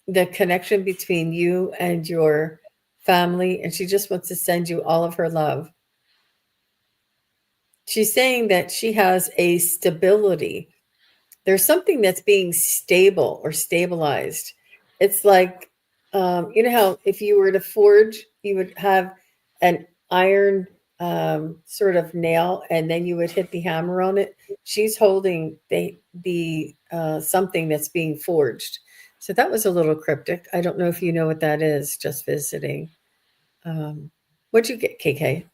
the connection between you and your family, and she just wants to send you all of her love. She's saying that she has a stability. There's something that's being stable or stabilized. It's like, you know how if you were to forge, you would have an iron sort of nail, and then you would hit the hammer on it. She's holding the something that's being forged. So that was a little cryptic. I don't know if you know what that is. Just visiting. What'd you get, KK?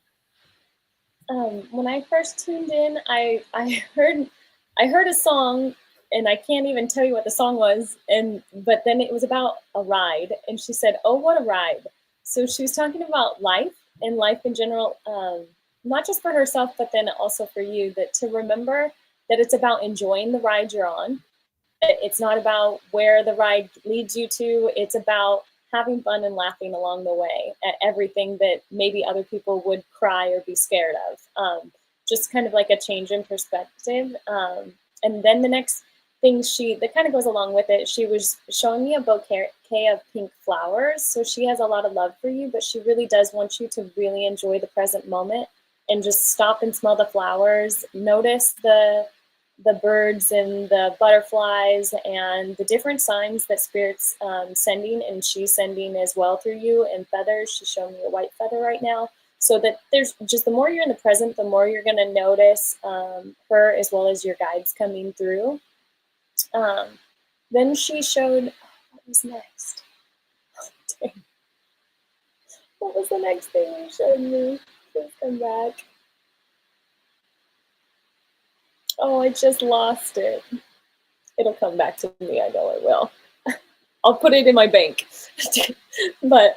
When I first tuned in, I heard a song, and I can't even tell you what the song was. And but then it was about a ride, and she said, "Oh, what a ride!" So she was talking about life and life in general, not just for herself, but then also for you. That to remember that it's about enjoying the ride you're on. It's not about where the ride leads you to. It's about having fun and laughing along the way at everything that maybe other people would cry or be scared of. just kind of like a change in perspective. And then the next thing that kind of goes along with it, she was showing me a bouquet of pink flowers. So she has a lot of love for you, but she really does want you to really enjoy the present moment and just stop and smell the flowers. Notice the birds and the butterflies and the different signs that spirit's sending, and she's sending as well through you, and feathers. She's showing me a white feather right now. So that there's just, the more you're in the present, the more you're going to notice her as well as your guides coming through. um, then she showed, what was next? What was the next thing you showed me? Please come back. Oh, I just lost it. It'll come back to me. I know it will. I'll put it in my bank. But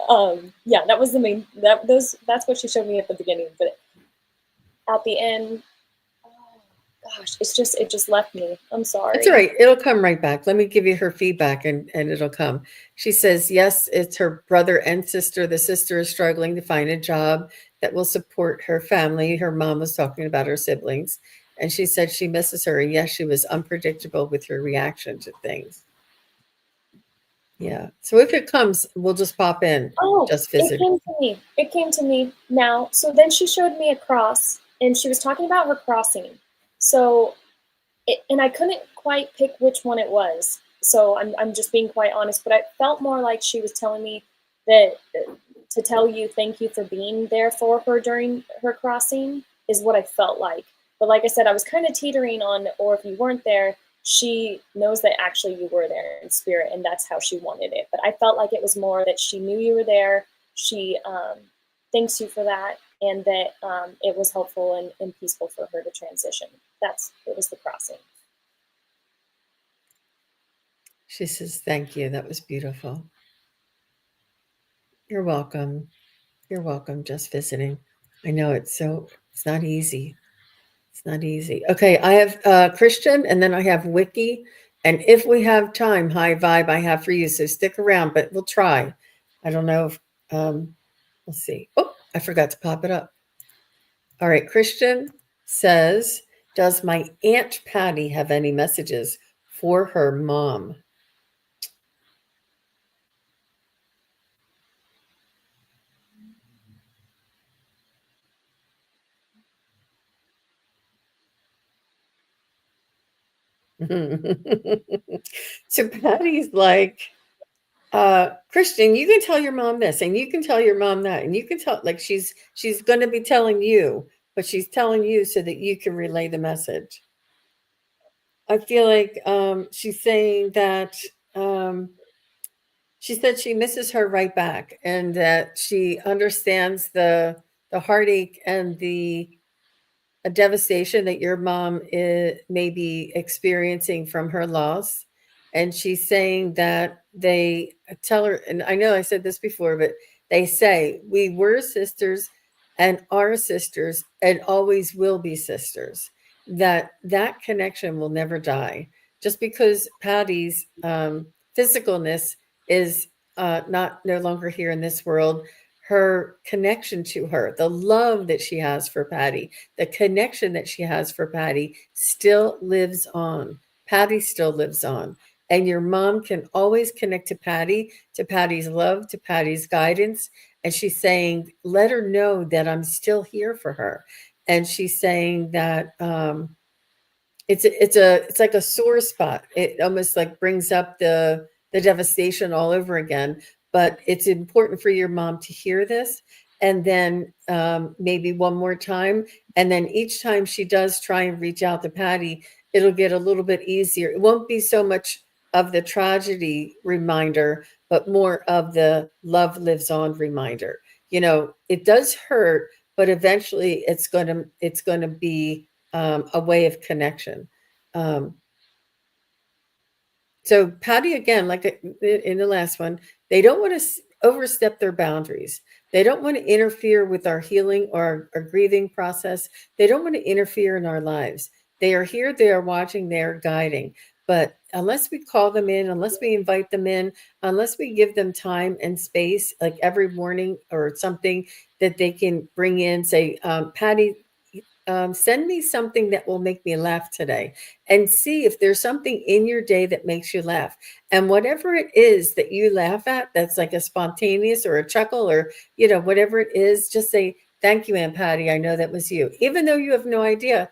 yeah, that was the main. That's what she showed me at the beginning. But at the end, oh gosh, it just left me. I'm It's all sorry. right. It'll come right back. Let me give you her feedback and it'll come. She says, yes, it's her brother and sister. The sister is struggling to find a job that will support her family. Her mom was talking about her siblings, and she said she misses her. And yes, she was unpredictable with her reaction to things. Yeah. So if it comes, we'll just pop in, Oh, just it visit. came to me. It came to me now. So then she showed me a cross, and she was talking about her crossing. So, and I couldn't quite pick which one it was. So I'm just being quite honest, but I felt more like she was telling me that to tell you thank you for being there for her during her crossing is what I felt like. But like I said, I was kind of teetering on, or if you weren't there, she knows that actually you were there in spirit, and that's how she wanted it. But I felt like it was more that she knew you were there. She thanks you for that, and that it was helpful and peaceful for her to transition. It was the crossing. She says, thank you. That was beautiful. You're welcome. You're welcome. Just visiting. I know it's not easy. It's not easy. Okay, I have Christian, and then I have Wiki. And if we have time, high vibe I have for you. So stick around, but we'll try. I don't know if, we'll see. Oh, I forgot to pop it up. All right, Christian says, does my Aunt Patty have any messages for her mom? So Patty's like, Christian, you can tell your mom this, and you can tell your mom that, and you can tell, like, she's going to be telling you, but she's telling you so that you can relay the message. I feel like she's saying that um, she said she misses her right back, and that she understands the heartache and the a devastation that your mom may be experiencing from her loss. And she's saying that they tell her, and I know I said this before, but they say, we were sisters and are sisters and always will be sisters. That connection will never die. Just because Patty's physicalness is not no longer here in this world, her connection to her, the love that she has for Patty, the connection that she has for Patty still lives on. Patty still lives on. And your mom can always connect to Patty's love, to Patty's guidance. And she's saying, let her know that I'm still here for her. And she's saying that it's like a sore spot. It almost like brings up the devastation all over again. But it's important for your mom to hear this, and then maybe one more time, and then each time she does try and reach out to Patty, it'll get a little bit easier. It won't be so much of the tragedy reminder, but more of the love lives on reminder. It does hurt, but eventually it's going to be a way of connection. Um, so Patty, again, like in the last one, they don't want to overstep their boundaries. They don't want to interfere with our healing or our grieving process. They don't want to interfere in our lives. They are here, they are watching, they are guiding. But unless we call them in, unless we invite them in, unless we give them time and space, like every morning or something that they can bring in, say, Patty, send me something that will make me laugh today, and see if there's something in your day that makes you laugh. And whatever it is that you laugh at, that's like a spontaneous or a chuckle or, whatever it is, just say, thank you, Aunt Patty. I know that was you. Even though you have no idea,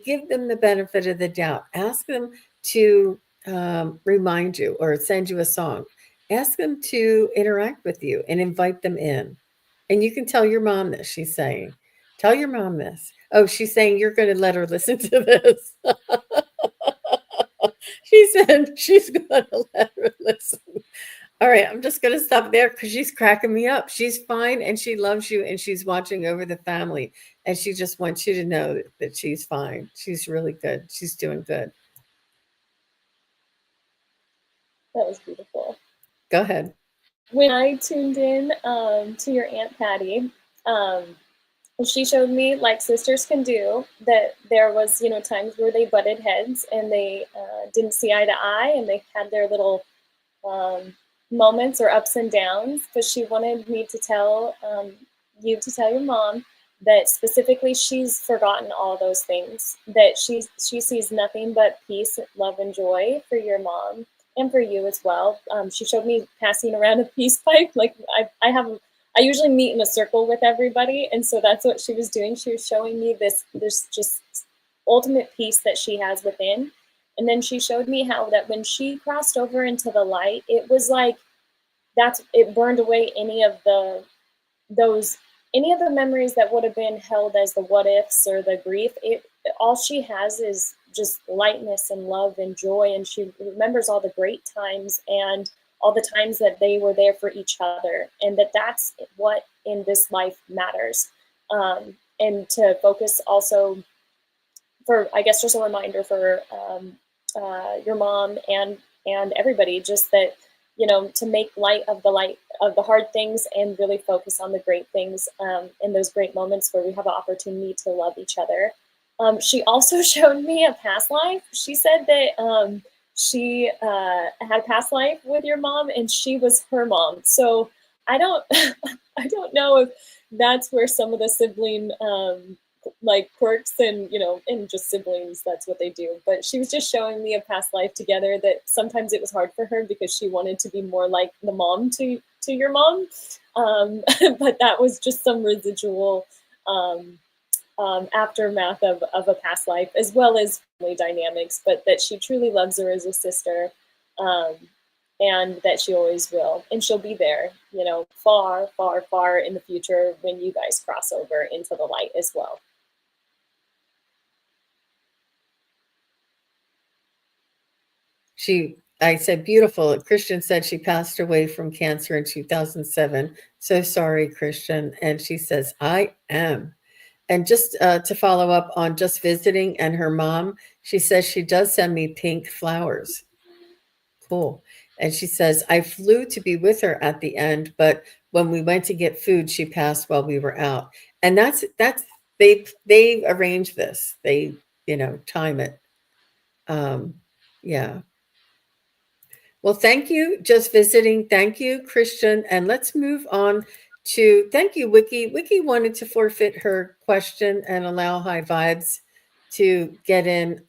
give them the benefit of the doubt. Ask them to remind you or send you a song. Ask them to interact with you and invite them in. And you can tell your mom this, she's saying. Tell your mom this. Oh, she's saying you're going to let her listen to this. She said she's going to let her listen. All right, I'm just going to stop there because she's cracking me up. She's fine and she loves you and she's watching over the family. And she just wants you to know that she's fine. She's really good. She's doing good. That was beautiful. Go ahead. When I tuned in to your Aunt Patty, um, she showed me, like sisters can do, that there was, times where they butted heads and they didn't see eye to eye, and they had their little um, moments or ups and downs. But she wanted me to tell you to tell your mom that specifically she's forgotten all those things. That she sees nothing but peace, love, and joy for your mom and for you as well. She showed me passing around a peace pipe. Like I usually meet in a circle with everybody, and so that's what she was doing. She was showing me this just ultimate peace that she has within. And then she showed me how that when she crossed over into the light, it was like it burned away those any of the memories that would have been held as the what ifs or the grief. All she has is just lightness and love and joy, and she remembers all the great times and all the times that they were there for each other, and that's what in this life matters. And to focus also, for I guess just a reminder for your mom and everybody, just that, to make light of the hard things and really focus on the great things, in those great moments where we have an opportunity to love each other. She also showed me a past life. She said that she had a past life with your mom, and she was her mom. So I don't, I don't know if that's where some of the sibling like quirks and and just siblings, that's what they do. But she was just showing me a past life together, that sometimes it was hard for her because she wanted to be more like the mom to your mom. But that was just some residual aftermath of a past life, as well as family dynamics, but that she truly loves her as a sister, um, and that she always will. And she'll be there, far, far, far in the future when you guys cross over into the light as well. I said, beautiful. Christian said she passed away from cancer in 2007. So sorry, Christian. And she says, I am. And just to follow up on just visiting and her mom, she says she does send me pink flowers. Cool. And she says, I flew to be with her at the end, but when we went to get food, she passed while we were out. And that's they arrange this. They, time it. Um, yeah. Well, thank you. Just visiting. Thank you, Christian. And let's move on to thank you, Wiki. Wiki wanted to forfeit her question and allow High Vibes to get in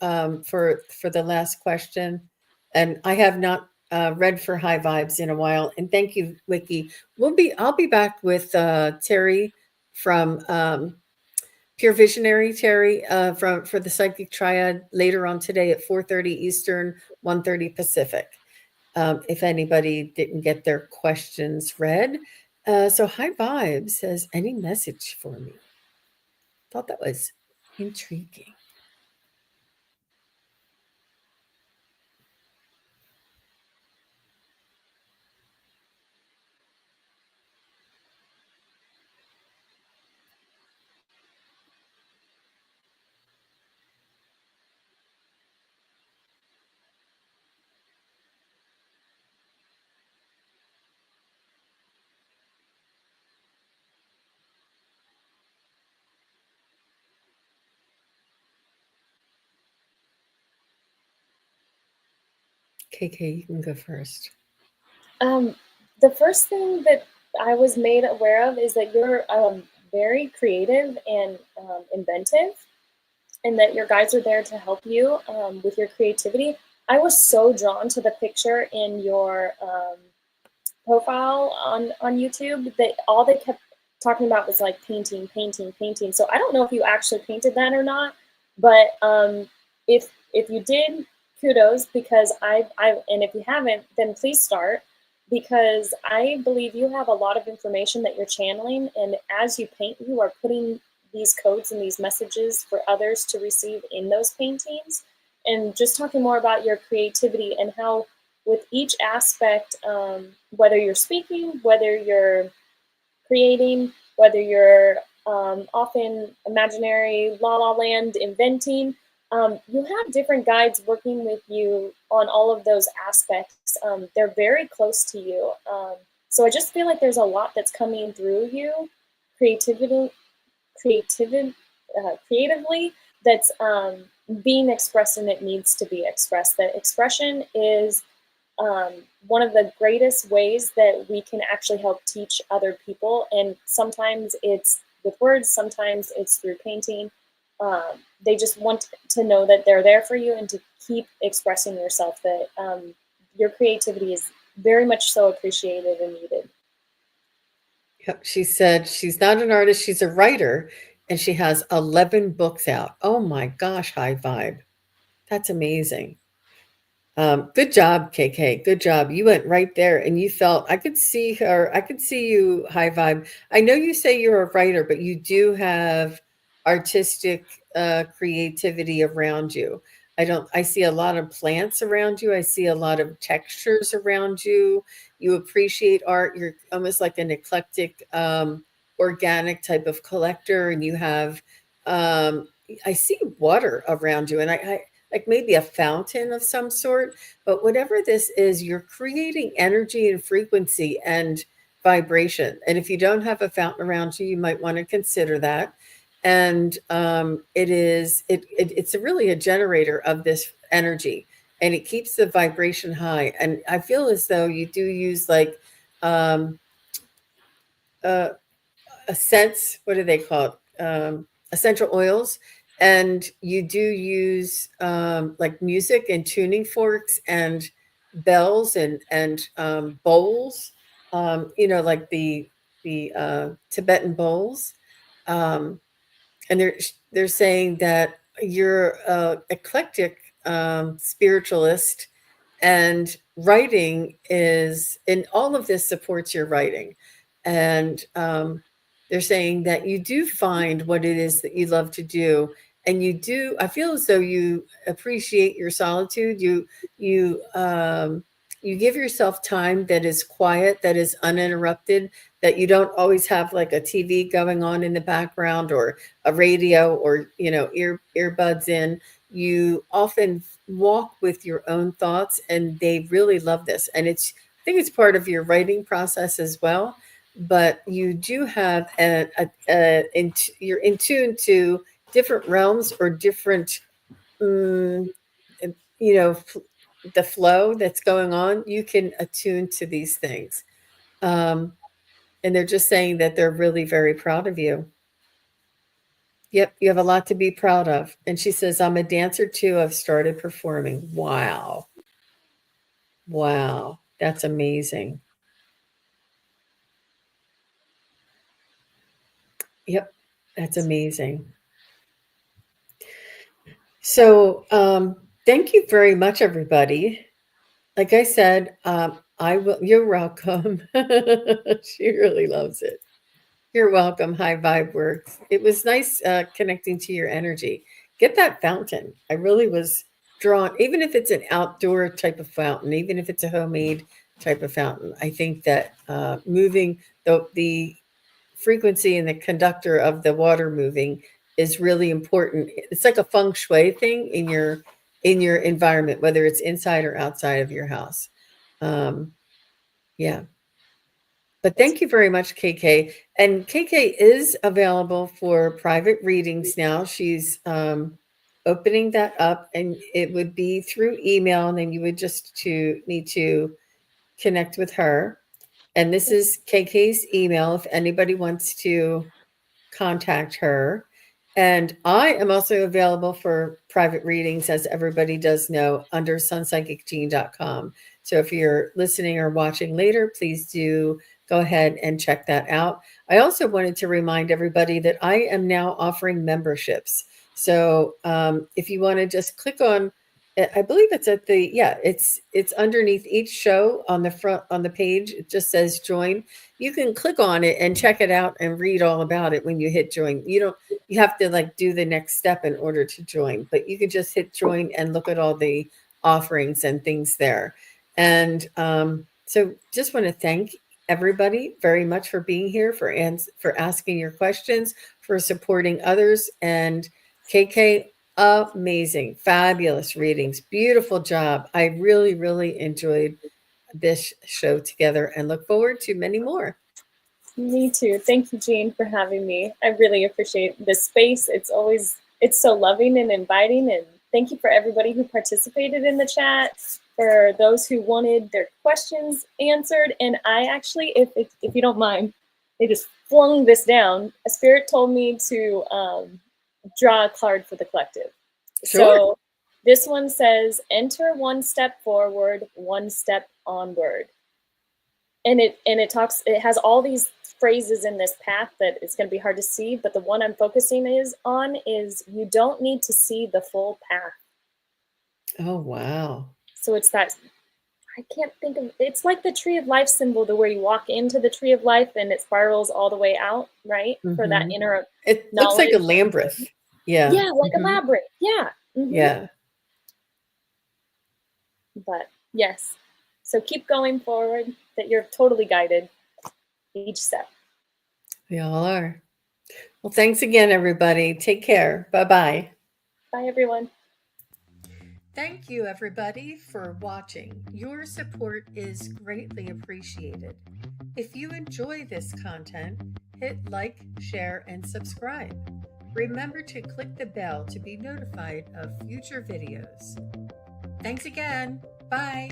for the last question. And I have not read for High Vibes in a while. And thank you, Wiki. I'll be back with Terry from Pure Visionary, Terry, for the Psychic Triad later on today at 4:30 Eastern, 1:30 Pacific. If anybody didn't get their questions read. So High Vibe says, any message for me? Thought that was intriguing. KK, you can go first. Um, the first thing that I was made aware of is that you're very creative and inventive. and that your guides are there to help you with your creativity. I was so drawn to the picture in your profile on YouTube that all they kept talking about was like painting, painting, painting. So I don't know if you actually painted that or not, but if you did, kudos, because I and if you haven't, then please start, because I believe you have a lot of information that you're channeling, and as you paint, you are putting these codes and these messages for others to receive in those paintings. And just talking more about your creativity and how with each aspect, whether you're speaking, whether you're creating, whether you're off in imaginary la la land inventing, you have different guides working with you on all of those aspects. They're very close to you. So I just feel like there's a lot that's coming through you, creativity, creativity, creatively, that's being expressed, and it needs to be expressed. That expression is um, one of the greatest ways that we can actually help teach other people. And sometimes it's with words, sometimes it's through painting. They just want to know that they're there for you and to keep expressing yourself, that your creativity is very much so appreciated and needed. Yep, she said she's not an artist, she's a writer, and she has 11 books out. Oh my gosh, high vibe. That's amazing. Good job, KK. Good job. You went right there and you felt, I could see her. I could see you, high vibe. I know you say you're a writer, but you do have artistic creativity around you. I see a lot of plants around you. I see a lot of textures around you. You appreciate art. You're almost like an eclectic, organic type of collector. And you have, um, I see water around you. And I like maybe a fountain of some sort. But whatever this is, you're creating energy and frequency and vibration. And if you don't have a fountain around you, you might want to consider that. And it's really a generator of this energy, and it keeps the vibration high. And I feel as though you do use like um, uh, a sense, what do they call it? Essential oils. And you do use like music and tuning forks and bells and bowls, like the Tibetan bowls. Um, and they're saying that you're a eclectic spiritualist, and writing is, and all of this supports your writing. And they're saying that you do find what it is that you love to do, and you do. I feel as though you appreciate your solitude. You give yourself time that is quiet, that is uninterrupted, that you don't always have like a TV going on in the background, or a radio, or earbuds in. You often walk with your own thoughts, and they really love this. And I think it's part of your writing process as well. But you do have you're in tune to different realms, or different, mm, you know, the flow that's going on. You can attune to these things. Um, and they're just saying that they're really very proud of you. Yep, you have a lot to be proud of. And she says, I'm a dancer too. I've started performing. Wow. Wow. That's amazing. Yep, that's amazing. So, thank you very much, everybody. Like I said, I will, you're welcome. She really loves it. You're welcome. High Vibe Works. It was nice connecting to your energy. Get that fountain. I really was drawn, even if it's an outdoor type of fountain, even if it's a homemade type of fountain. I think that moving the frequency and the conductor of the water moving is really important. It's like a feng shui thing in your environment, whether it's inside or outside of your house. Um, yeah. But That's thank you very much, KK. And KK is available for private readings now. She's opening that up, and it would be through email, and then you would just to need to connect with her. And this is KK's email if anybody wants to contact her. And I am also available for private readings, as everybody does know, under SunPsychicJean.com. So if you're listening or watching later, please do go ahead and check that out. I also wanted to remind everybody that I am now offering memberships. So if you want to just click on, I believe it's at the, yeah, it's underneath each show on the front on the page. It just says join. You can click on it and check it out and read all about it when you hit join. You have to like do the next step in order to join, but you can just hit join and look at all the offerings and things there. And so just want to thank everybody very much for being here, for asking your questions, for supporting others. And KK, amazing, fabulous readings, beautiful job. I really, really enjoyed this show together and look forward to many more. Me too. Thank you, Jean, for having me. I really appreciate this space. It's so loving and inviting. And thank you for everybody who participated in the chat, for those who wanted their questions answered. And I actually, if you don't mind, they just flung this down. A spirit told me to draw a card for the collective. Sure. So this one says, enter one step forward, one step onward. And it has all these phrases in this path that it's going to be hard to see, but the one I'm focusing on is you don't need to see the full path. Oh, wow. So it's that, I can't think of, it's like the tree of life symbol, the where you walk into the tree of life and it spirals all the way out, right? For that inner It looks like a labyrinth. Yeah. Yeah, like a labyrinth. Yeah. Yeah. But yes. So keep going forward, that you're totally guided each step. We all are. Well, thanks again, everybody. Take care. Bye-bye. Bye, everyone. Thank you, everybody, for watching. Your support is greatly appreciated. If you enjoy this content, hit like, share, and subscribe. Remember to click the bell to be notified of future videos. Thanks again. Bye.